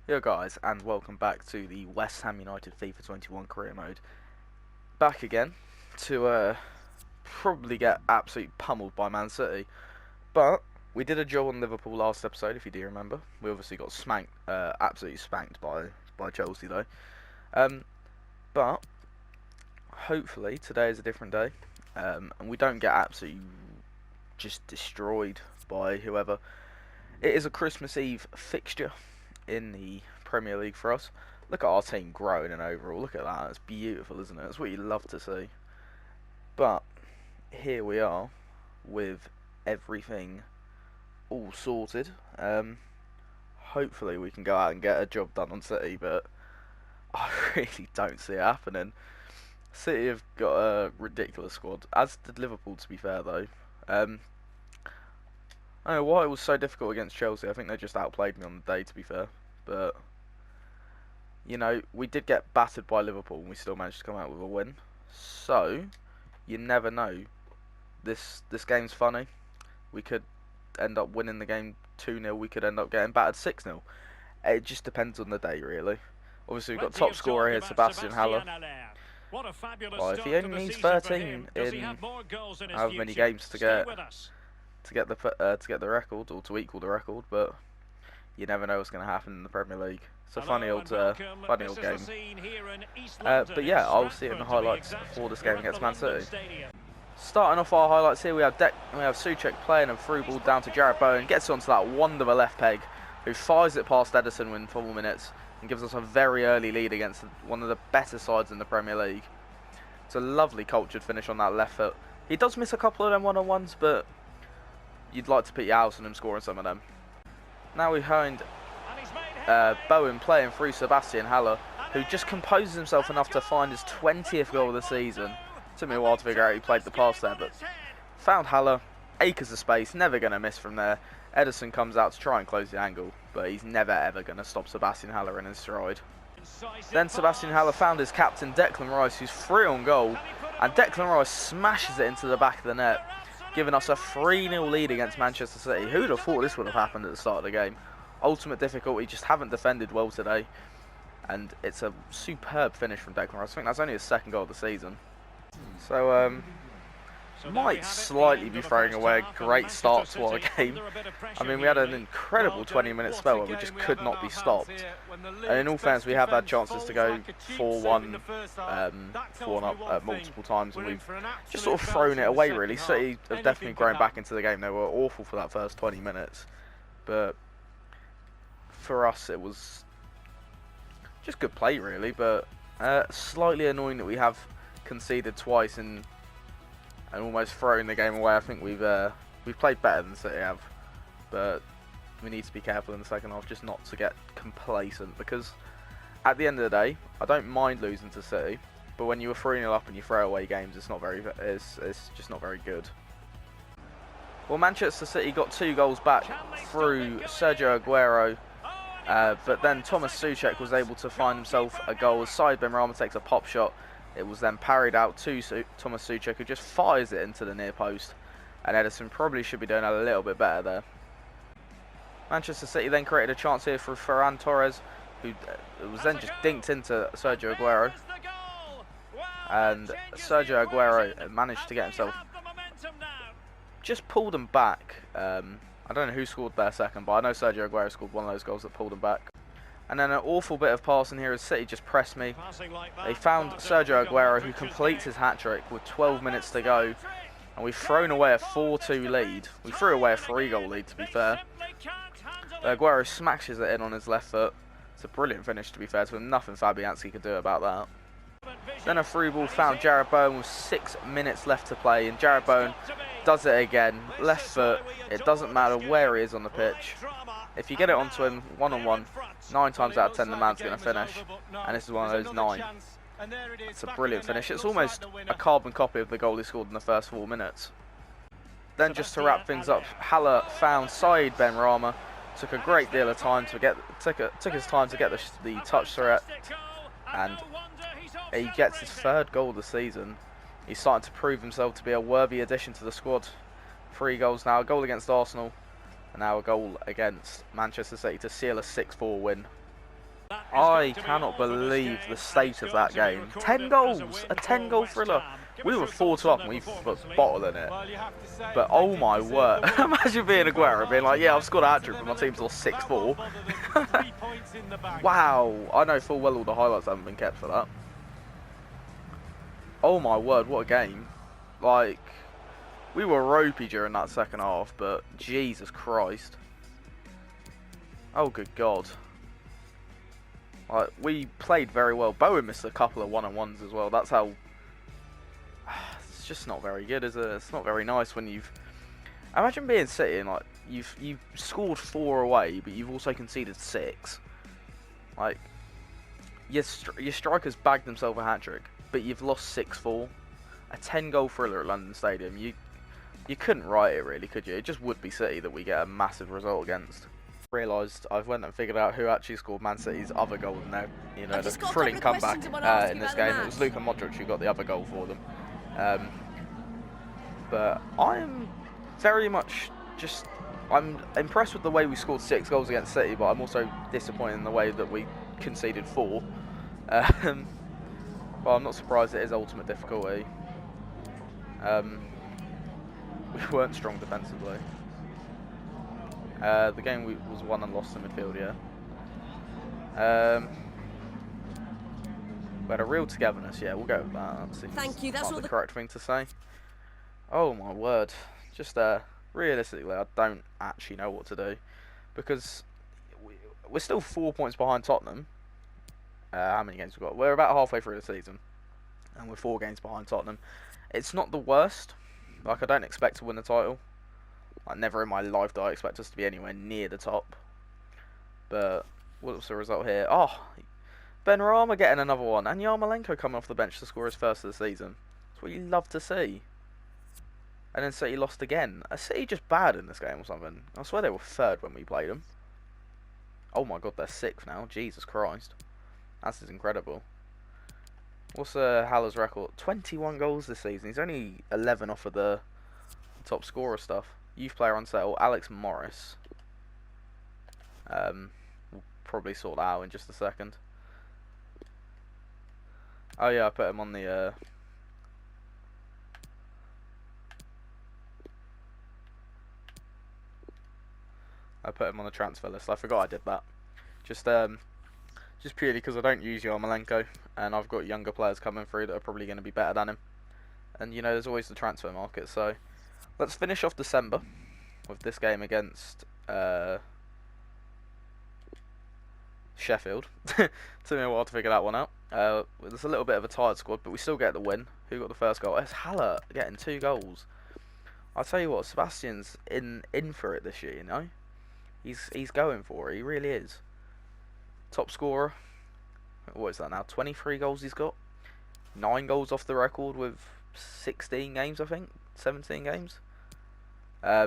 Yo guys, and welcome back to the West Ham United FIFA 21 career mode. Back again to probably get absolutely pummeled by Man City. But we did a job on Liverpool last episode, if you do remember. We obviously got spanked, absolutely spanked by Chelsea though. But hopefully today is a different day, and we don't get absolutely just destroyed by whoever. It is a Christmas Eve fixture in the Premier League for us. Look at our team growing and overall. Look at that. It's beautiful, isn't it? It's what you love to see. But here we are with everything all sorted. Hopefully we can go out and get a job done on City, but I really don't see it happening. City have got a ridiculous squad, as did Liverpool, to be fair though. I don't know why it was so difficult against Chelsea. I think they just outplayed me on the day, to be fair. But, you know, we did get battered by Liverpool and we still managed to come out with a win. So, you never know. This game's funny. We could end up winning the game 2-0. We could end up getting battered 6-0. It just depends on the day, really. Obviously, we've got top scorer here, Sebastian Haller. Well, if he only needs 13 in however many games to get the record, or to equal the record, but you never know what's going to happen in the Premier League. It's a funny old game. But yeah, I'll see it in the highlights before this game against Man City. Starting off our highlights here, we have Souček playing a through ball down to Jarrett Bowen, gets onto that wonder of a left peg, who fires it past Ederson within 4 minutes and gives us a very early lead against one of the better sides in the Premier League. It's a lovely cultured finish on that left foot. He does miss a couple of them one-on-ones, but you'd like to put your house on him scoring some of them. Now we find Bowen playing through Sebastian Haller, who just composes himself enough to find his 20th goal of the season. Took me a while to figure out he played the pass there, but found Haller, acres of space, never going to miss from there. Ederson comes out to try and close the angle, but he's never ever going to stop Sebastian Haller in his stride. Then Sebastian Haller found his captain Declan Rice, who's free on goal, and Declan Rice smashes it into the back of the net, giving us a 3-0 lead against Manchester City. Who'd have thought this would have happened at the start of the game? Ultimate difficulty, just haven't defended well today. And it's a superb finish from Declan Rice. I think that's only his second goal of the season. So, might slightly be throwing away a great start to our game. I mean, we had an incredible 20-minute spell where we just could not be stopped. And in all fairness, we have had chances to go 4-1, 4-1 up multiple times, and we've just sort of thrown it away, really. City have definitely grown back into the game. They were awful for that first 20 minutes. But for us, it was just good play, really. But slightly annoying that we have conceded twice and almost throwing the game away. I think we've played better than City have, but we need to be careful in the second half just not to get complacent, because at the end of the day, I don't mind losing to City, but when you were 3-0 up and you throw away games, it's just not very good. Well, Manchester City got 2 goals back through Sergio Aguero, but then Thomas Souček was able to find himself a goal as Said Benrahma takes a pop shot. It was then parried out to Thomas Souček, who just fires it into the near post. And Ederson probably should be doing a little bit better there. Manchester City then created a chance here for Ferran Torres, who was then just dinked into Sergio Aguero. And Sergio Aguero managed to get himself, just pulled him back. I don't know who scored there second, but I know Sergio Aguero scored one of those goals that pulled him back. And then an awful bit of passing here as City just pressed me. They found Sergio Aguero, who completes his hat-trick with 12 minutes to go. And we've thrown away a 4-2 lead. We threw away a 3-goal lead, to be fair. Aguero smashes it in on his left foot. It's a brilliant finish, to be fair to him. Nothing Fabianski could do about that. Then a through ball found Jarrett Bowen with 6 minutes left to play. And Jarrett Bowen does it again. Left foot. It doesn't matter where he is on the pitch. If you get it onto him one-on-one, 9 times out of 10 the man's going to finish. And this is one of those 9. It's a brilliant finish. It's almost a carbon copy of the goal he scored in the first 4 minutes. Then just to wrap things up, Haller found Said Benrahma. Took a great deal of time to get, took his time to get the touch threat. And he gets his 3rd goal of the season. He's starting to prove himself to be a worthy addition to the squad. 3 goals now, a goal against Arsenal. And now a goal against Manchester City to seal a 6-4 win. I cannot believe the state of that game. 10 goals, a 10-goal thriller. We were 4-2 up and we were bottling it. But oh my word, imagine being Aguero being like, yeah, I've scored a hat-trick, but my team's lost 6-4. Wow, I know full well all the highlights haven't been kept for that. Oh my word, what a game. Like, we were ropey during that second half, but Jesus Christ. Oh good God. Like, we played very well. Bowen missed a couple of one-on-ones as well. That's how... It's just not very good, is it? It's not very nice when you've... Imagine being City and, like, you've scored 4 away, but you've also conceded 6. Like, your strikers bagged themselves a hat-trick, but you've lost 6-4. A 10-goal thriller at London Stadium. You couldn't write it, really, could you? It just would be City that we get a massive result against. Realised I've went and figured out who actually scored Man City's other goal in their, the thrilling comeback in this game. It was Luka Modric who got the other goal for them. But I'm very much I'm impressed with the way we scored 6 goals against City, but I'm also disappointed in the way that we conceded 4. But I'm not surprised it is ultimate difficulty. We weren't strong defensively. The game was won and lost in midfield, yeah. We had a real togetherness, yeah, we'll go with that. That seems like the correct thing to say. Oh my word. Just realistically, I don't actually know what to do. Because we're still 4 points behind Tottenham. How many games we've got? We're about halfway through the season. And we're 4 games behind Tottenham. It's not the worst. Like, I don't expect to win the title. Like, never in my life do I expect us to be anywhere near the top. But what's the result here? Oh, Benrahma getting another one. And Yarmolenko coming off the bench to score his first of the season. That's what you love to see. And then City lost again. Are City just bad in this game or something? I swear they were 3rd when we played them. Oh my God, they're 6th now. Jesus Christ. That's incredible. What's Haller's record? 21 goals this season. He's only 11 off of the top scorer stuff. Youth player on sale, Alex Morris. We'll probably sort that out in just a second. Oh yeah, I put him on the... I put him on the transfer list. I forgot I did that. Just purely because I don't use Yarmolenko, and I've got younger players coming through that are probably going to be better than him. And there's always the transfer market. So let's finish off December with this game against Sheffield. Took me a while to figure that one out. There's a little bit of a tired squad, but we still get the win. Who got the first goal? It's Haller getting 2 goals. I'll tell you what, Sebastian's in for it this year. He's going for it. He really is. Top scorer. What is that now? 23 goals he's got. 9 goals off the record with 16 games, I think. 17 games. Yeah,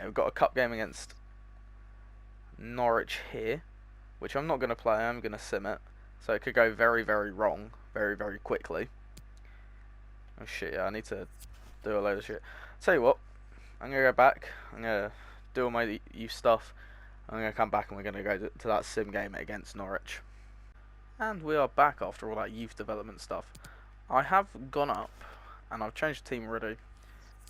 we've got a cup game against Norwich here, which I'm not going to play. I'm going to sim it. So it could go very, very wrong very, very quickly. Oh shit, yeah, I need to do a load of shit. Tell you what, I'm going to go back. I'm going to do all my youth stuff. I'm going to come back and we're going to go to that sim game against Norwich. And we are back after all that youth development stuff. I have gone up and I've changed the team already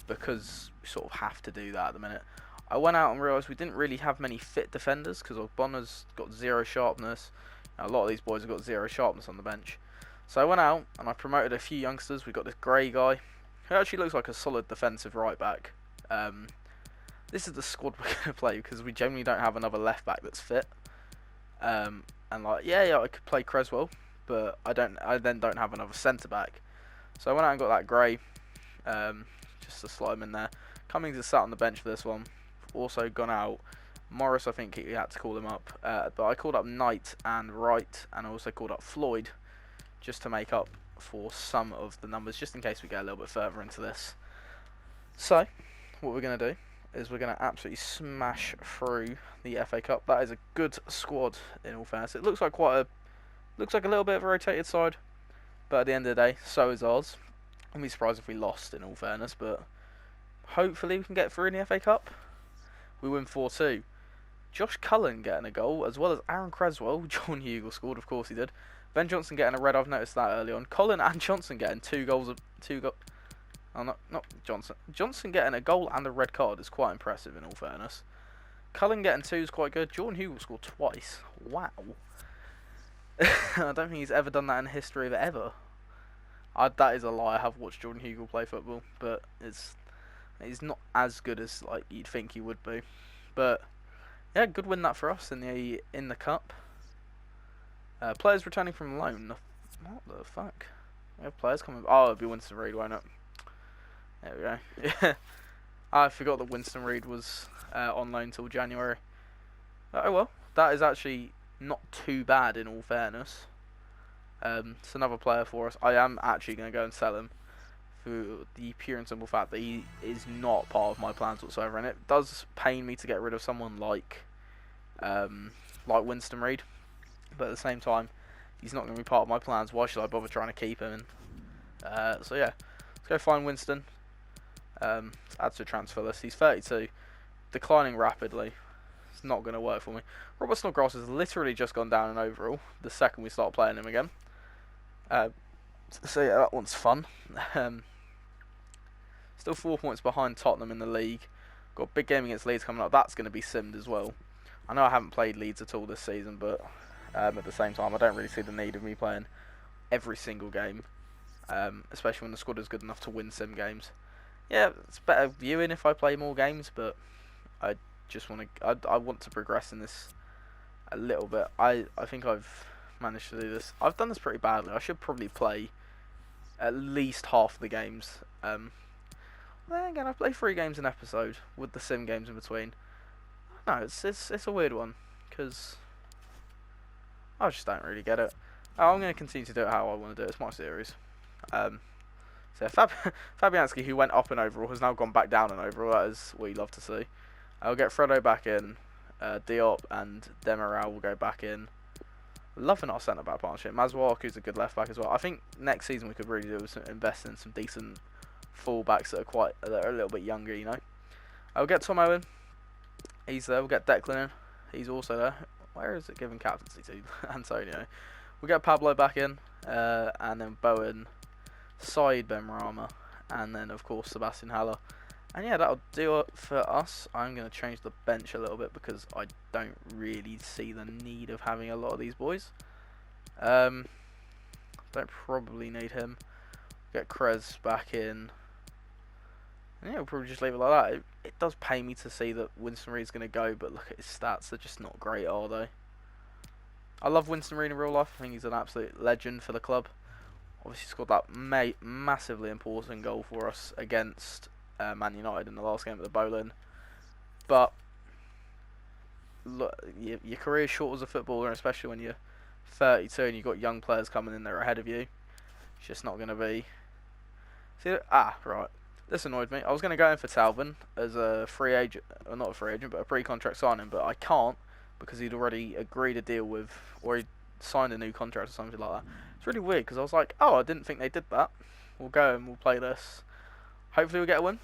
because we sort of have to do that at the minute. I went out and realised we didn't really have many fit defenders because Bonner's got 0 sharpness. A lot of these boys have got 0 sharpness on the bench. So I went out and I promoted a few youngsters. We've got this Gray guy who actually looks like a solid defensive right back. This is the squad we're going to play because we generally don't have another left back that's fit. And like, yeah, I could play Creswell, but I then don't have another centre back. So I went out and got that Gray, just to slot him in there. Cummings is sat on the bench for this one. Also gone out. Morris, I think he had to call him up, but I called up Knight and Wright, and I also called up Floyd, just to make up for some of the numbers, just in case we get a little bit further into this. So, what we're going to do is we're going to absolutely smash through the FA Cup. That is a good squad, in all fairness. It looks like a little bit of a rotated side, but at the end of the day, so is ours. I'd be surprised if we lost, in all fairness, but hopefully we can get through in the FA Cup. We win 4-2. Josh Cullen getting a goal, as well as Aaron Creswell. John Hugel scored, of course he did. Ben Johnson getting a red. I've noticed that early on. Cullen and Johnson getting two goals. Oh, not Johnson. Johnson getting a goal and a red card is quite impressive, in all fairness. Cullen getting two is quite good. Jordan Hugel scored twice. Wow. I don't think he's ever done that in the history of ever. That is a lie. I have watched Jordan Hugel play football, but he's not as good as like you'd think he would be. But yeah, good win that for us in the cup. Players returning from loan. What the fuck? We have players coming. Oh, it'll be Winston Reid, won't it? There we go. Yeah. I forgot that Winston Reid was on loan till January. Oh well, that is actually not too bad in all fairness. It's another player for us. I am actually going to go and sell him for the pure and simple fact that he is not part of my plans whatsoever, and it does pain me to get rid of someone like Winston Reid, but at the same time, he's not going to be part of my plans. Why should I bother trying to keep him? So yeah, let's go find Winston. Add to a transfer list. He's 32, declining rapidly. It's not going to work for me. Robert Snodgrass has literally just gone down in overall the second we start playing him again. So yeah, that one's fun. Still 4 points behind Tottenham in the league. Got a big game against Leeds coming up. That's going to be simmed as well. I know I haven't played Leeds at all this season, but at the same time, I don't really see the need of me playing every single game, especially when the squad is good enough to win sim games. Yeah, it's better viewing if I play more games, but I just want to. I want to progress in this a little bit. I think I've managed to do this. I've done this pretty badly. I should probably play at least half the games. Then again, I play 3 games an episode with the sim games in between. No, it's a weird one because I just don't really get it. I'm going to continue to do it how I want to do it. It's my series. So Fabianski, who went up in overall, has now gone back down in overall. That is what you love to see. I'll get Fredo back in. Diop and Demiral will go back in. Loving our centre back partnership. Mazwak, who's a good left back as well. I think next season we could really do is invest in some decent full-backs that are a little bit younger, you know. I'll get Tom Owen. He's there. We'll get Declan in. He's also there. Where is it giving captaincy to? Antonio. We'll get Pablo back in. And then Bowen, Said Benrahma, and then of course Sebastian Haller. And yeah, that'll do it for us. I'm going to change the bench a little bit because I don't really see the need of having a lot of these boys. Don't probably need him. Get Krez back in. And yeah, we'll probably just leave it like that. It does pain me to see that Winston Reid's going to go, but look at his stats. They're just not great, are they? I love Winston Reid in real life. I think he's an absolute legend for the club. Obviously scored that massively important goal for us against Man United in the last game at the Bowlin. But look, your career is short as a footballer, especially when you're 32 and you've got young players coming in there ahead of you. It's just not going to be. See, right. This annoyed me. I was going to go in for Talvin as a free agent, or not a free agent, but a pre-contract signing, but I can't because he'd already agreed a deal with, or he signed a new contract or something like that. It's really weird because I was like, oh, I didn't think they did that. We'll go and we'll play this. Hopefully we'll get a win.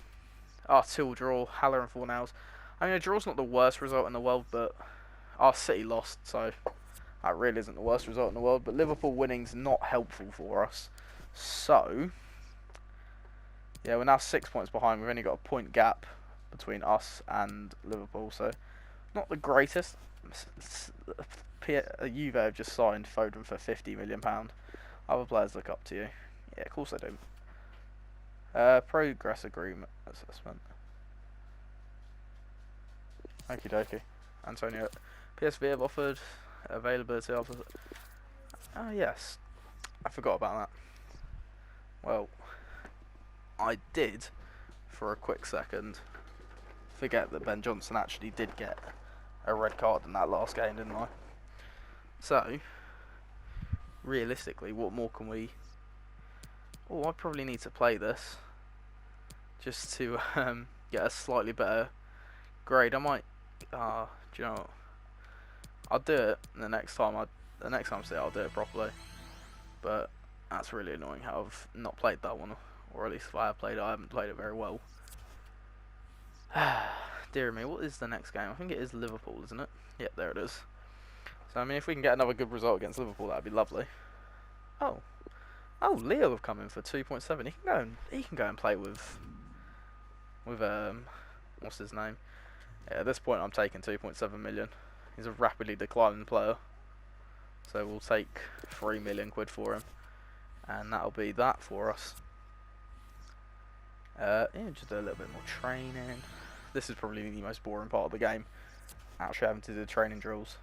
2-2 draw, Haller and 4 nails. I mean, a draw's not the worst result in the world, but our City lost, so that really isn't the worst result in the world. But Liverpool winning's not helpful for us. So, yeah, we're now 6 points behind. We've only got a point gap between us and Liverpool, so not the greatest. Juve have just signed Foden for £50 million. Other players look up to you. Yeah, of course they do. Progress agreement assessment. Okie dokie. Antonio. PSV have offered availability offers. Oh yes, I forgot about that. Well, I did for a quick second forget that Ben Johnson actually did get a red card in that last game, didn't I? So, realistically, what more can we... Oh, I probably need to play this just to get a slightly better grade. I might... do you know what? I'll do it the next time. The next time I see it, I'll do it properly. But that's really annoying how I've not played that one. Or at least if I have played it, I haven't played it very well. dear me, what is the next game? I think it is Liverpool, isn't it? Yep, there it is. So I mean, if we can get another good result against Liverpool, that'd be lovely. Oh, Leo have come in for 2.7. He can go and play with what's his name? Yeah, at this point, I'm taking 2.7 million. He's a rapidly declining player, so we'll take 3 million quid for him, and that'll be that for us. Yeah, just a little bit more training. This is probably the most boring part of the game, actually having to do the training drills.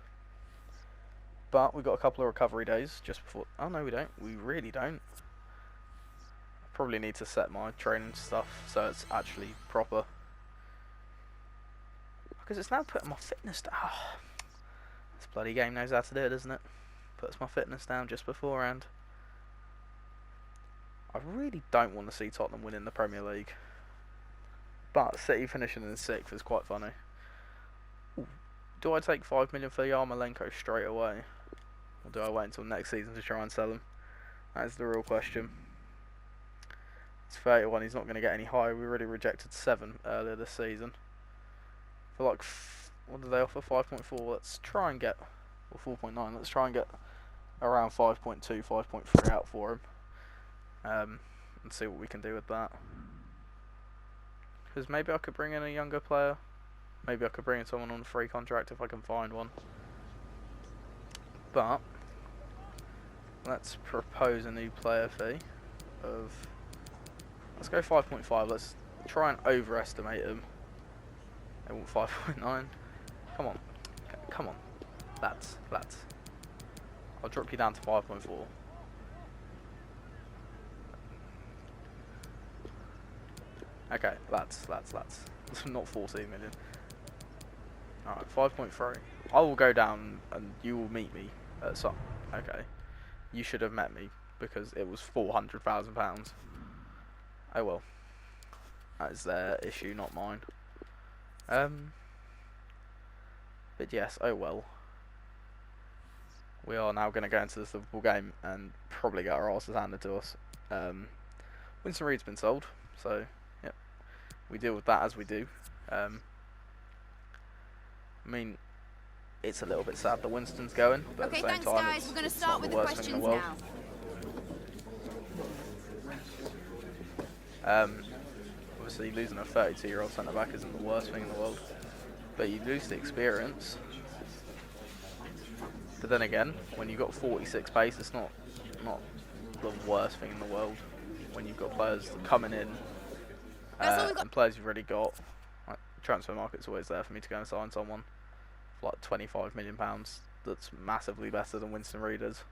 But we've got a couple of recovery days just before. Oh no, we don't. We really don't. I probably need to set my training stuff so it's actually proper. Because it's now putting my fitness down. Oh, this bloody game knows how to do it, doesn't it? Puts my fitness down just beforehand. I really don't want to see Tottenham winning the Premier League. But City finishing in 6th is quite funny. Ooh. Do I take 5 million for Yarmolenko straight away? Or do I wait until next season to try and sell him? That is the real question. It's 31, he's not going to get any higher. We already rejected 7 earlier this season. For like, what did they offer? 5.4. Let's try and get, or 4.9. Let's try and get around 5.2, 5.3 out for him. And see what we can do with that. Because maybe I could bring in a younger player. Maybe I could bring in someone on a free contract if I can find one. But let's propose a new player fee of, let's go 5.5. Let's try and overestimate him. I want 5.9. Come on. Come on. Lads. I'll drop you down to 5.4. Okay, lads. Not 14 million. Alright, 5.3. I will go down and you will meet me at some. Okay. You should have met me because it was £400,000. Oh well. That is their issue, not mine. But yes, oh well. We are now going to go into this Liverpool game and probably get our asses handed to us. Winston Reid's been sold, so yep, we deal with that as we do. I mean, it's a little bit sad that Winston's going, but okay, at the same thanks, time, guys. We're going to start with the questions now. Obviously, losing a 32-year-old centre back isn't the worst thing in the world, but you lose the experience. But then again, when you've got 46 pace, it's not the worst thing in the world. When you've got players coming in and players you've already got, like, transfer market's always there for me to go and sign someone for like £25 million that's massively better than Winston Reid is.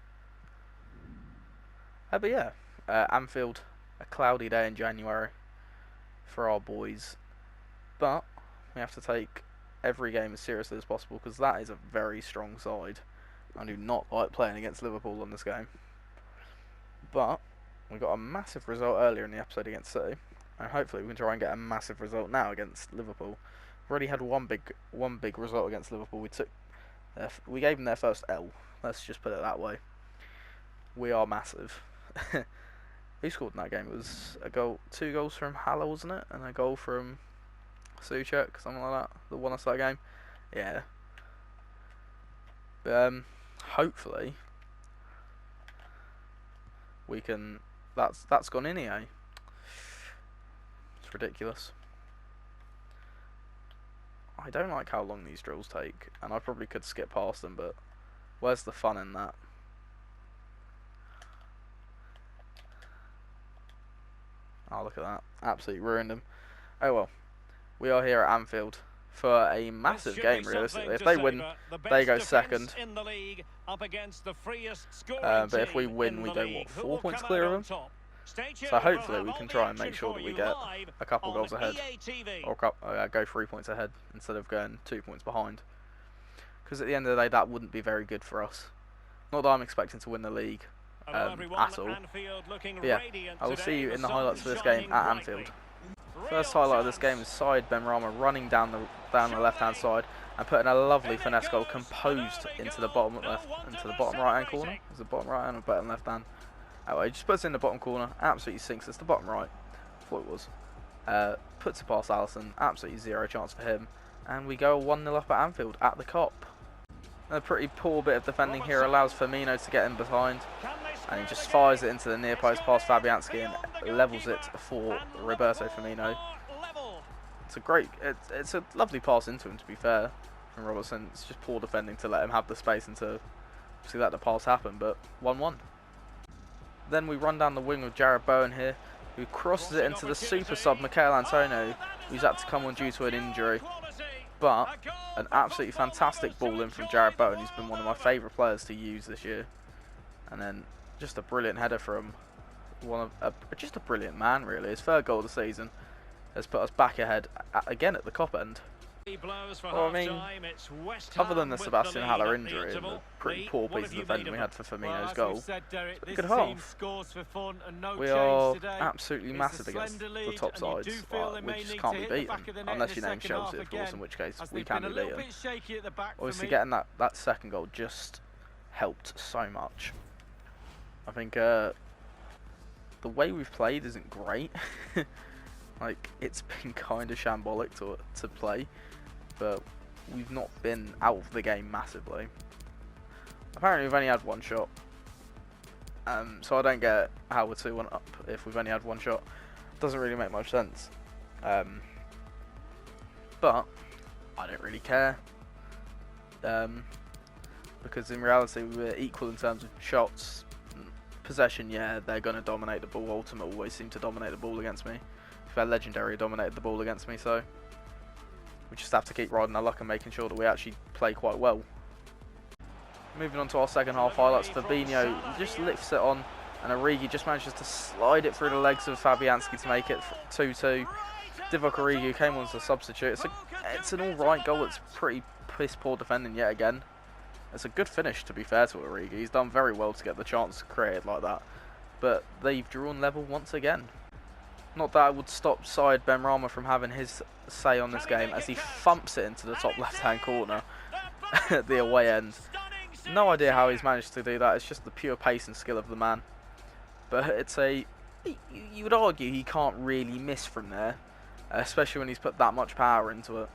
But yeah, Anfield, a cloudy day in January for our boys, but we have to take every game as seriously as possible because that is a very strong side. I do not like playing against Liverpool on this game, but we got a massive result earlier in the episode against City, and hopefully we can try and get a massive result now against Liverpool. We've already had one big result against Liverpool. We gave them their first L. Let's just put it that way. We are massive. Who scored in that game? It was a goal, 2 goals from Haller, wasn't it? And a goal from Souček, something like that. The won us that game. Yeah. Hopefully we can. That's gone in here. It's ridiculous. I don't like how long these drills take, and I probably could skip past them, but where's the fun in that? Oh, look at that. Absolutely ruined them. Oh well. We are here at Anfield for a massive game, realistically. If they win, they go second. But if we win, we go, what, 4 points clear of them? So hopefully we can try and make sure that we get a couple goals ahead. Or go 3 points ahead instead of going 2 points behind. Because at the end of the day, that wouldn't be very good for us. Not that I'm expecting to win the league at all. But yeah, I will see you in the highlights for this game at Anfield. First highlight of this game is Said Benrahma running down the left-hand side and putting a lovely finesse goal composed into the bottom right-hand corner. Is it bottom right-hand or bottom left-hand? Anyway, he just puts it in the bottom corner, absolutely sinks. It's the bottom right. I thought it was. Puts it past Alisson, absolutely zero chance for him. And we go 1-0 up at Anfield at the Kop. A pretty poor bit of defending here allows Firmino to get in behind, and he just fires it into the near post past Fabianski and levels it for Roberto Firmino. It's a lovely pass into him, to be fair, from Robertson. It's just poor defending to let him have the space and to let the pass happen, but 1-1. Then we run down the wing with Jarrod Bowen here, who crosses it into the super sub Michail Antonio, who's had to come on due to an injury. But an absolutely fantastic ball in from Jarrod Bowen, who's been one of my favourite players to use this year. And then just a brilliant header from just a brilliant man, really. His third goal of the season has put us back ahead again at the Kop end. Well, I mean, other than the Sebastian Haller injury and the pretty poor piece of defending we had for Firmino's goal, it's a good half. We are absolutely massive against the top sides. We just can't be beaten, unless you name Chelsea, of course, in which case we can be beaten. Obviously, getting that second goal just helped so much. I think the way we've played isn't great. Like, it's been kind of shambolic to play, but we've not been out of the game massively. Apparently we've only had one shot, so I don't get how we're 2-1 up if we've only had one shot. Doesn't really make much sense, but I don't really care, because in reality we're equal in terms of shots. Possession, yeah, they're going to dominate the ball. Ultimate always seem to dominate the ball against me. Their Legendary dominated the ball against me, so we just have to keep riding our luck and making sure that we actually play quite well. Moving on to our second half highlights, Fabinho just lifts it on, and Origi just manages to slide it through the legs of Fabianski to make it 2-2. Divock Origi came on as a substitute. It's an alright goal. It's pretty piss poor defending yet again. It's a good finish, to be fair to Origi. He's done very well to get the chance created like that, but they've drawn level once again. Not that I would stop side Benrahma from having his say on this game, as he thumps it into the top left-hand corner at the away end. No idea how he's managed to do that. It's just the pure pace and skill of the man. But you would argue he can't really miss from there, especially when he's put that much power into it.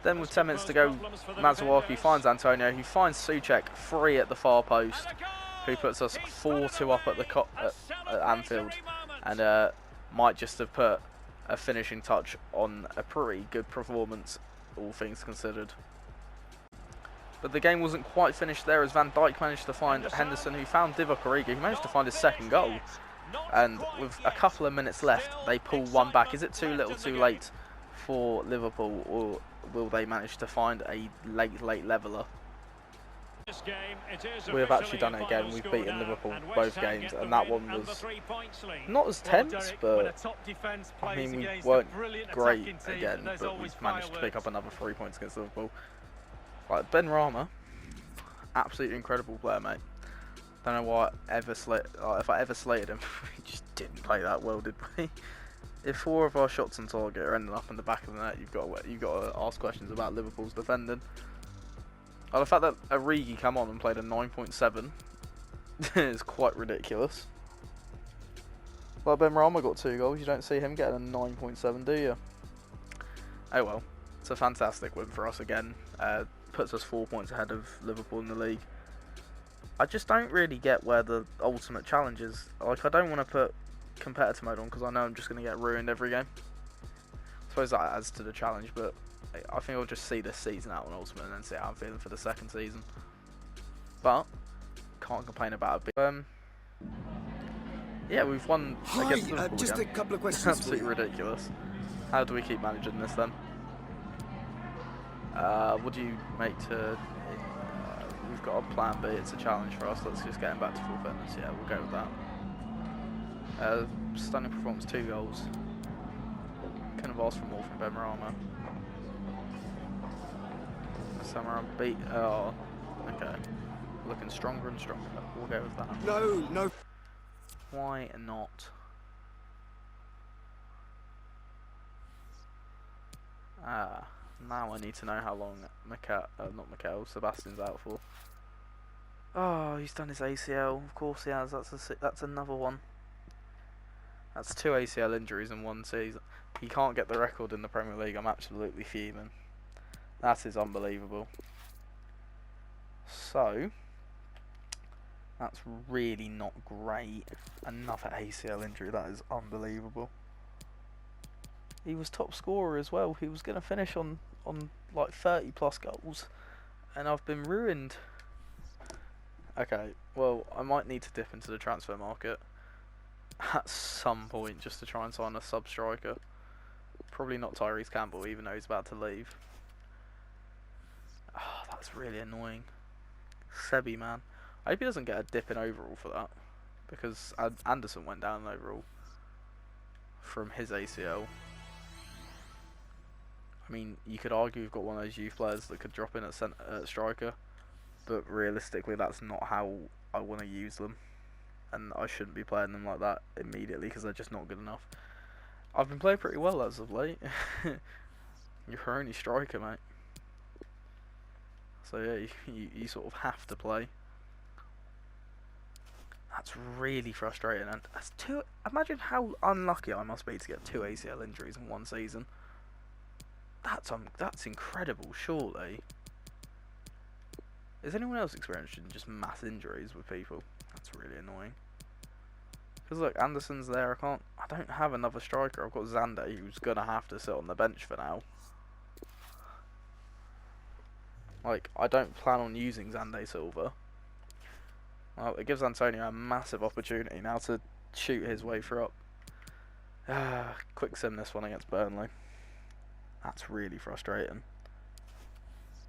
Then with 10 minutes to go, Masuaku finds Antonio, who finds Souček free at the far post, who puts us 4-2 up at Anfield, and might just have put a finishing touch on a pretty good performance, all things considered. But the game wasn't quite finished there, as Van Dijk managed to find Henderson, who found Divock Origi, who managed to find his second goal. And with a couple of minutes left, they pull one back. Is it too little too late for Liverpool, or will they manage to find a late leveller? We have actually done it again. We've beaten Liverpool both games, and that one was not as tense, but I mean, we weren't great again, but we've managed to pick up another 3 points against Liverpool. Like, Benrahma, absolutely incredible player, mate. Don't know why if I ever slated him. He just didn't play that well, did we? If 4 of our shots on target are ending up in the back of the net, you've got to ask questions about Liverpool's defending. Well, the fact that Origi came on and played a 9.7 is quite ridiculous. Well, Benrahma got 2 goals. You don't see him getting a 9.7, do you? Oh well, it's a fantastic win for us again. Puts us 4 points ahead of Liverpool in the league. I just don't really get where the ultimate challenge is. Like, I don't want to put competitor mode on because I know I'm just going to get ruined every game. I suppose that adds to the challenge, but I think I'll just see this season out on Ultimate and then see how I'm feeling for the second season. But can't complain about it. Yeah, we've won against Liverpool just again. a couple of questions. Absolutely ridiculous. How do we keep managing this then? What do you make to? We've got a plan B. It's a challenge for us. Let's just get him back to full fitness. Yeah, we'll go with that. Stunning performance, 2 goals. Couldn't have asked for more from Benrahma. Samaran beat. Oh, okay. Looking stronger and stronger. We'll go with that. No. Why not? Now I need to know how long Sebastian's out for. Oh, he's done his ACL. Of course he has. That's another one. That's 2 ACL injuries in one season. He can't get the record in the Premier League. I'm absolutely fuming. That is unbelievable. So, that's really not great. Another ACL injury. That is unbelievable. He was top scorer as well. He was going to finish on like 30 plus goals. And I've been ruined. Okay, well, I might need to dip into the transfer market at some point just to try and sign a sub striker. Probably not Tyrese Campbell, even though he's about to leave. Oh, that's really annoying. Sebi, man. I hope he doesn't get a dip in overall for that. Because Anderson went down in overall from his ACL. I mean, you could argue we've got one of those youth players that could drop in at striker. But realistically, that's not how I want to use them. And I shouldn't be playing them like that immediately because they're just not good enough. I've been playing pretty well as of late. You're our only striker, mate. So yeah, you sort of have to play. That's really frustrating. And that's two. Imagine how unlucky I must be to get 2 ACL injuries in one season. That's incredible, surely. Is anyone else experiencing just mass injuries with people? That's really annoying. Because look, Anderson's there. I don't have another striker. I've got Xande, who's gonna have to sit on the bench for now. Like, I don't plan on using Xande Silva. Well, it gives Antonio a massive opportunity now to shoot his way through up. Quick sim this one against Burnley. That's really frustrating.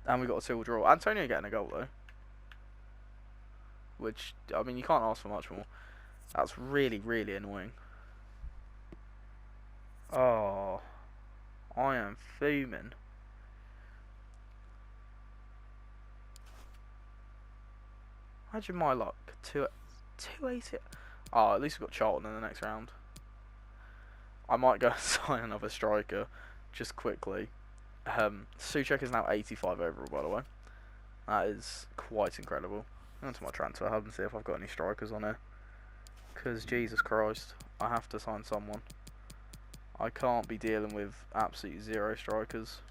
And we got a 2-2 draw. Antonio getting a goal though. Which, I mean, you can't ask for much more. That's really, really annoying. Oh, I am fuming. Imagine my luck. 280. Oh, at least we've got Charlton in the next round. I might go and sign another striker just quickly. Souček is now 85 overall, by the way. That is quite incredible. I'm going to my transfer hub and see if I've got any strikers on here. Because, Jesus Christ, I have to sign someone. I can't be dealing with absolute 0 strikers.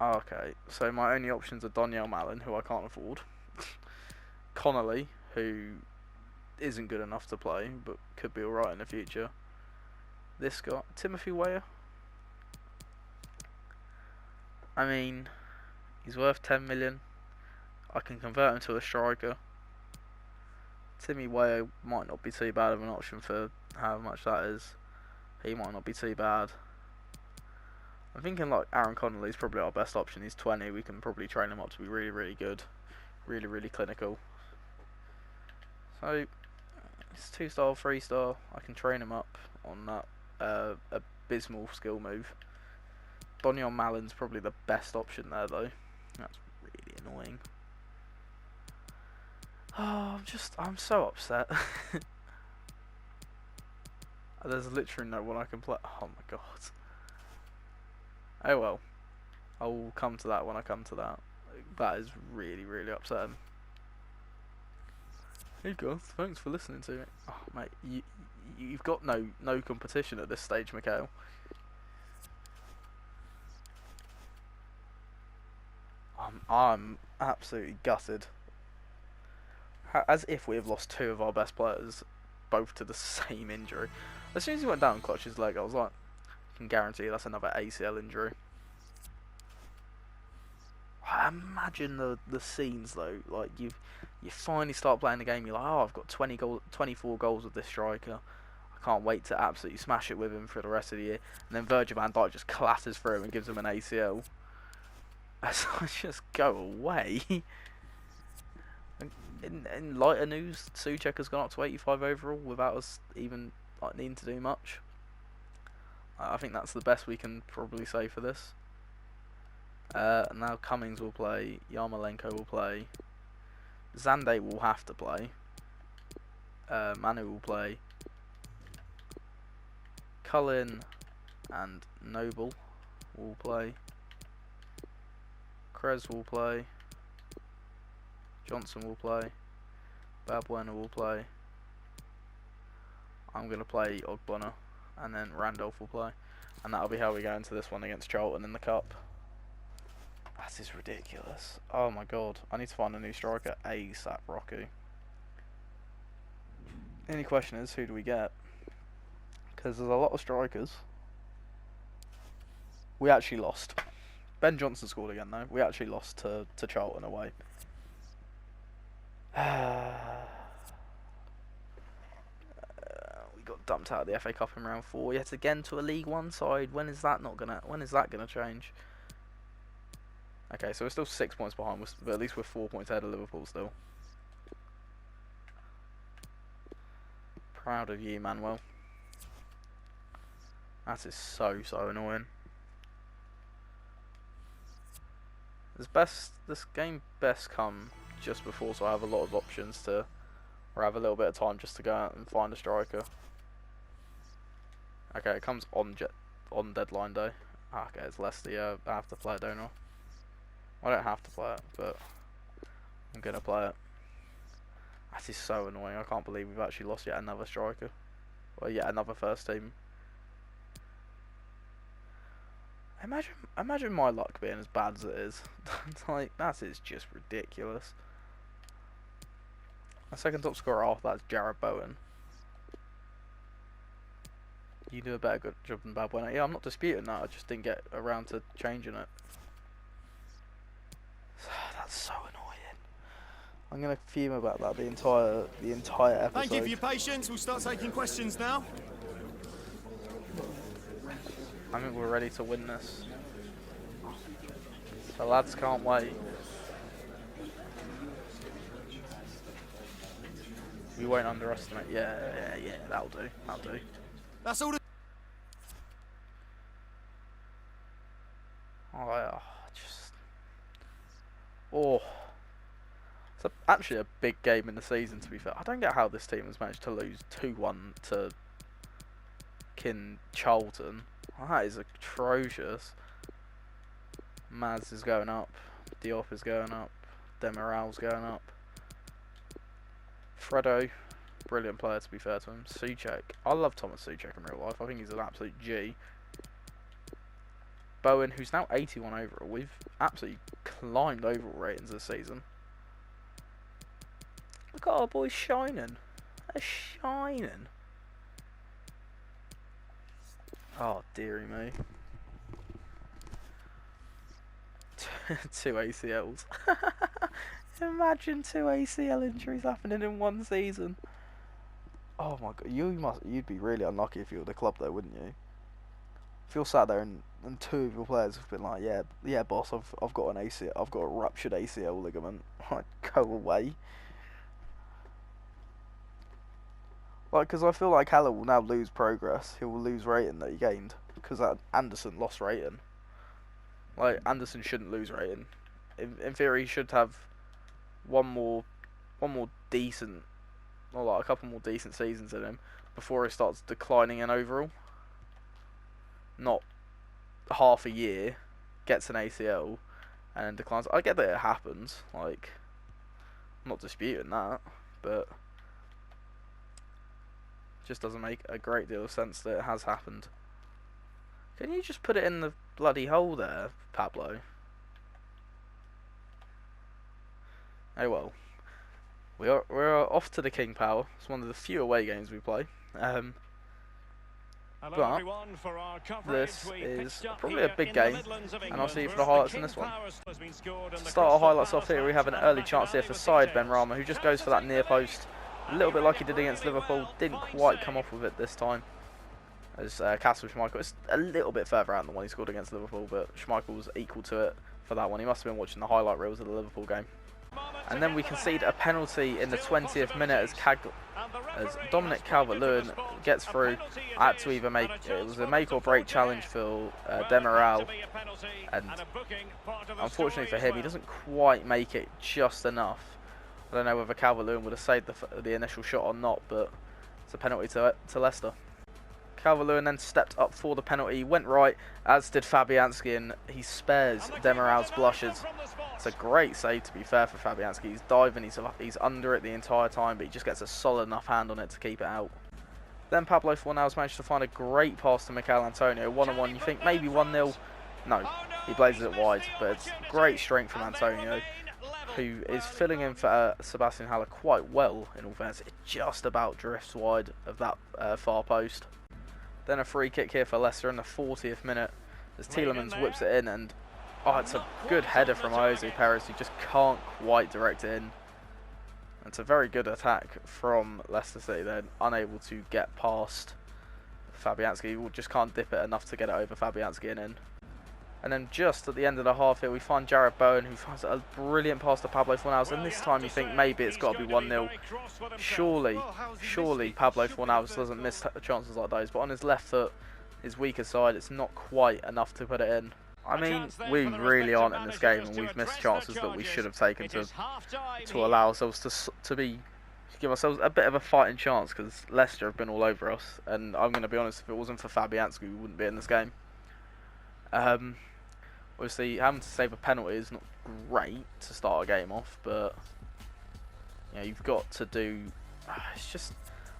Okay, so my only options are Donyell Mallon, who I can't afford. Connolly, who isn't good enough to play, but could be alright in the future. This guy, Timothy Weah. I mean, he's worth 10 million. I can convert him to a striker. Timmy Weah might not be too bad of an option for however much that is. He might not be too bad. I'm thinking like Aaron Connolly is probably our best option. He's 20. We can probably train him up to be really, really good. Really, really clinical. So, it's 2-star, 3-star. I can train him up on that abysmal skill move. Donyell Mallon's probably the best option there though. That's really annoying. Oh, I'm so upset. There's literally no one I can play. Oh my god. Oh well. I will come to that when I come to that. That is really, really upsetting. Hey guys, thanks for listening to me. Oh mate, you've got no competition at this stage, Mikhail. I'm absolutely gutted. As if we have lost 2 of our best players, both to the same injury. As soon as he went down and clutched his leg, I was like, I can guarantee that's another ACL injury. I imagine the scenes though, like you finally start playing the game, you're like, oh, I've got 24 goals with this striker. I can't wait to absolutely smash it with him for the rest of the year. And then Virgil van Dijk just clatters through him and gives him an ACL. So I just go away. In lighter news, Souček has gone up to 85 overall without us even like needing to do much. I think that's the best we can probably say for this. Now Cummings will play, Yarmolenko will play, Xande will have to play, Manu will play, Cullen and Noble will play, Krez will play, Johnson will play, Balbuena will play. I'm going to play Ogbonna, and then Randolph will play. And that'll be how we go into this one against Charlton in the Cup. That is ridiculous. Oh my god. I need to find a new striker ASAP, Rocky. The only question is, who do we get? Because there's a lot of strikers. We actually lost. Ben Johnson scored again though. We actually lost to Charlton away. We got dumped out of the FA Cup in round 4 yet again to a League One side. When is that gonna change? Okay, so we're still 6 points behind, but at least we're 4 points ahead of Liverpool still. Proud of you, Manuel. That is so annoying. This game best come just before, so I have a lot of options to, or have a little bit of time just to go out and find a striker. Okay, it comes on deadline day. Okay, it's Leicester. Yeah, I have to play it, don't I? I don't have to play it, but I'm gonna play it. That is so annoying. I can't believe we've actually lost yet another striker, or yet another first team. Imagine my luck being as bad as it is. Like, that is just ridiculous. My second top scorer off that's Jarrod Bowen. You do a better good job than Bad Bowen. Yeah, I'm not disputing that. I just didn't get around to changing it. That's so annoying. I'm gonna fume about that the entire episode. Thank you for your patience. We'll start taking questions now. I think we're ready to win this. The lads can't wait. We won't underestimate. Yeah, that'll do. That'll do. That's all. It's actually a big game in the season, to be fair. I don't get how this team has managed to lose 2-1 to Charlton. That is atrocious. Maz is going up. Diop is going up. Demiral's going up. Fredo, brilliant player to be fair to him. Souček. I love Thomas Souček in real life. I think he's an absolute G. Bowen, who's now 81 overall. We've absolutely climbed overall ratings this season. Look at our boys shining. They're shining. Oh, dearie me. 2 ACLs. Imagine 2 ACL injuries happening in one season. Oh my god, you'd be really unlucky if you were the club though, wouldn't you? If you're sat there and 2 of your players have been like, yeah, boss, I've got an ACL, I've got a ruptured ACL ligament. Like, go away. Like, because I feel like Haller will now lose progress. He will lose rating that he gained because Anderson lost rating. Like, Anderson shouldn't lose rating. In theory, he should have one more decent, or like a couple more decent seasons in him before he starts declining in overall. Not half a year, gets an ACL, and then declines. I get that it happens. Like, I'm not disputing that, but just doesn't make a great deal of sense that it has happened. Can you just put it in the bloody hole there, Pablo? Oh well. We're off to the King Power. It's one of the few away games we play. But this is probably a big game, and I'll see you for the highlights in this one. To start our highlights off here, we have an early chance here for Syed Benrahma, who just goes for that near post. A little bit like he did against Liverpool, didn't quite come off with it this time. As Castle Schmeichel, it's a little bit further out than the one he scored against Liverpool, but Schmeichel was equal to it for that one. He must have been watching the highlight reels of the Liverpool game. And then we concede a penalty in the 20th minute as Dominic Calvert-Lewin gets through. I had to either it was a make or break challenge for Demiral, and unfortunately for him, he doesn't quite make it just enough. I don't know whether Calvert-Lewin would have saved the initial shot or not, but it's a penalty to Leicester. Calvert-Lewin then stepped up for the penalty, went right, as did Fabianski, and he spares Demiral's blushes. It's a great save, to be fair, for Fabianski. He's diving, he's under it the entire time, but he just gets a solid enough hand on it to keep it out. Then Pablo Fornals managed to find a great pass to Mikel Antonio, 1-on-1. You think maybe 1-0? No, he blazes it wide, but it's great strength from Antonio, who is filling in for Sebastian Haller quite well, in all fairness. It just about drifts wide of that far post. Then a free kick here for Leicester in the 40th minute as Tielemans whips it in, and it's a good header from Jose Perez, who just can't quite direct it in. It's a very good attack from Leicester City. They're unable to get past Fabianski, who just can't dip it enough to get it over Fabianski and in. And then just at the end of the half here, we find Jared Bowen, who finds a brilliant pass to Pablo Fornals, and this time you think maybe it's got to be 1-0. Surely Pablo Fornals doesn't miss chances like those, but on his left foot, his weaker side, it's not quite enough to put it in. I mean, we really aren't in this game, and we've missed chances that we should have taken to allow ourselves to give ourselves a bit of a fighting chance, because Leicester have been all over us, and I'm going to be honest, if it wasn't for Fabianski, we wouldn't be in this game. Obviously, having to save a penalty is not great to start a game off, but you've got to do. It's just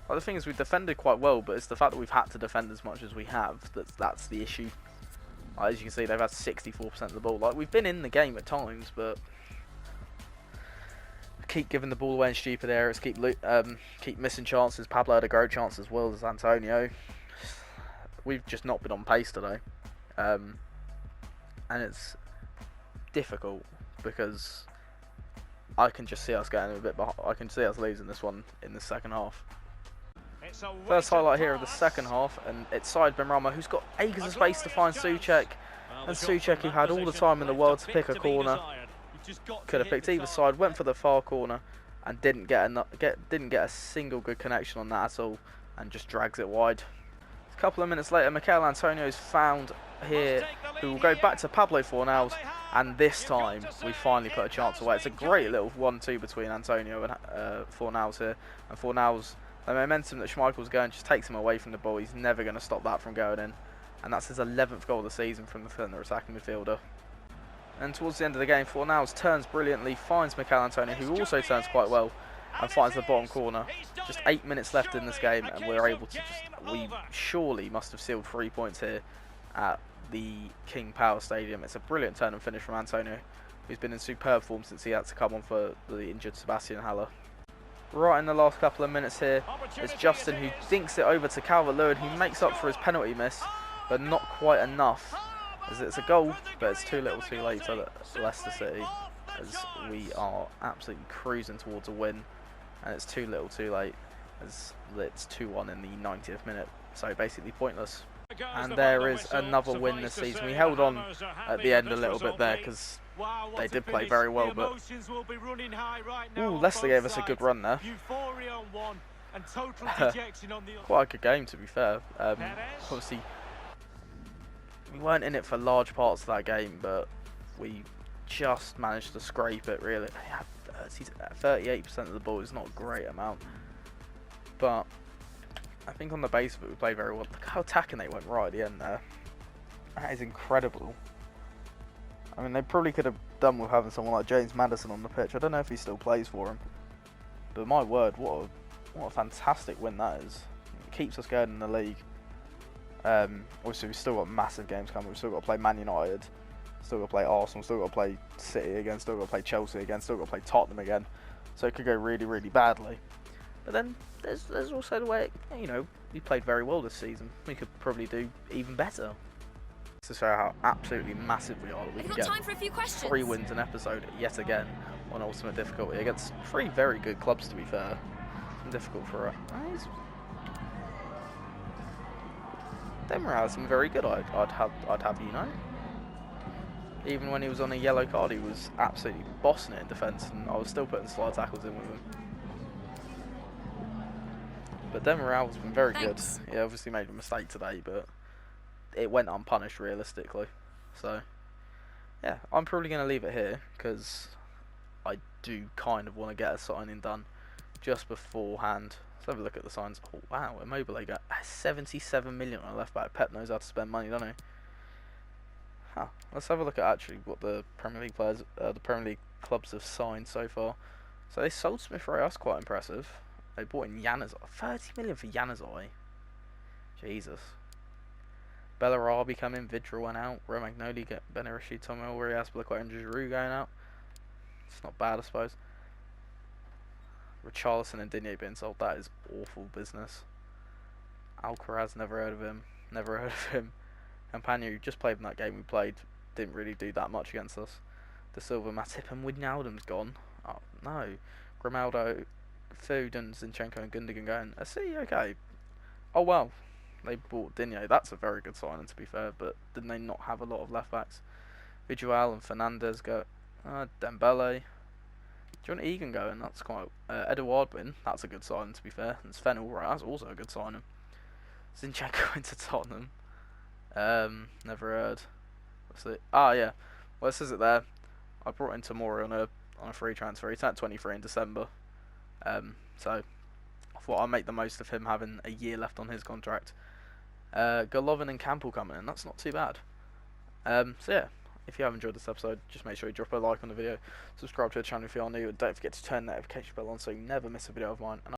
the thing is, we've defended quite well, but it's the fact that we've had to defend as much as we have that's the issue. As you can see, they've had 64% of the ball. We've been in the game at times, but keep giving the ball away in stupid areas, keep missing chances. Pablo had a great chance as well as Antonio. We've just not been on pace today. And it's difficult because I can just see us getting a bit behind. I can see us losing this one in the second half. First highlight here of the second half, and it's Said Benrahma, who's got acres of space to find Souček, and Souček, who had all the time in the world to pick a corner, could have picked either side, went for the far corner, and didn't get a single good connection on that at all, and just drags it wide. A couple of minutes later, Mikel Antonio's found here, who will go back to Pablo Fornals, and this time we finally put a chance away. It's a great little 1-2 between Antonio and Fornals here, and Fornals, the momentum that Schmeichel's going just takes him away from the ball. He's never going to stop that from going in, and that's his 11th goal of the season from the centre attacking midfielder. And towards the end of the game, Fornals turns brilliantly, finds Mikel Antonio, who also turns quite well, and finds the bottom corner. Just 8 minutes left in this game, and we're able to we surely must have sealed 3 points here at the King Power Stadium. It's a brilliant turn and finish from Antonio, who's been in superb form since he had to come on for the injured Sebastian Haller. Right in the last couple of minutes here, it's Justin who dinks it over to Calvert-Lewin, who makes up for his penalty miss, but not quite enough, as it's a goal, but it's too little too late for Leicester City, as we are absolutely cruising towards a win, and it's too little too late, as it's 2-1 in the 90th minute, so basically pointless. And there is another win this season. We held on at the end a little bit there because they did play very well, but Leicester gave us a good run there. Quite a good game, to be fair. Obviously, we weren't in it for large parts of that game, but we just managed to scrape it, really. 38% of the ball is not a great amount, but I think on the base of it, we played very well. Look how attacking they went right at the end there. That is incredible. I mean, they probably could have done with having someone like James Maddison on the pitch. I don't know if he still plays for him, but my word, what a fantastic win that is. It keeps us going in the league. Obviously, we've still got massive games coming. We've still got to play Man United, still got to play Arsenal, still got to play City again, still got to play Chelsea again, still got to play Tottenham again. So it could go really, really badly. But then there's also the way, we played very well this season. We could probably do even better. To show how absolutely massive we are, that we can get 3 wins an episode yet again on Ultimate Difficulty against 3 very good clubs, to be fair. It's difficult for us. Demiral's been very good, I'd have you know. Even when he was on a yellow card, he was absolutely bossing it in defence, and I was still putting slide tackles in with him. But Demiral's been very good. He obviously made a mistake today, but it went unpunished realistically. So, yeah, I'm probably going to leave it here because I do kind of want to get a signing done just beforehand. Let's have a look at the signs. Oh, wow, Immobile got 77 million on left back. Pep knows how to spend money, doesn't he? Huh. Let's have a look at actually what the Premier League players, the Premier League clubs have signed so far. So they sold Smith Rowe. That's quite impressive. They bought in Januzaj. 30 million for Januzaj. Jesus. Bellarabi coming, Vidra went out, Romagnoli, Benarishi, Tommy Ori, Aspliquet and Giroud going out. It's not bad, I suppose. Richarlison and Digne being sold, that is awful business. Alcaraz, never heard of him. Never heard of him. Campagna, who just played in that game we played, didn't really do that much against us. De Silva, Matip and Wijnaldum's gone. Oh, no. Grimaldo, Foden, Zinchenko and Gundogan going, I see, okay. Oh, well. They bought Digne. That's a very good signing, to be fair, but didn't they not have a lot of left-backs? Vidual and Fernandez go. Dembele. Do you want Egan going? That's quite... Eduard win. That's a good signing, to be fair. And Sven Ulreich. That's also a good signing. Zinchenko into Tottenham. Never heard. What's it? Ah, yeah. Well, it says it there. I brought in Tomori on a free transfer. He turned 23 in December. So I thought I'd make the most of him having a year left on his contract. Golovin and Campbell coming in. That's not too bad. So yeah, if you have enjoyed this episode, just make sure you drop a like on the video, subscribe to the channel if you are new, and don't forget to turn the notification bell on so you never miss a video of mine. And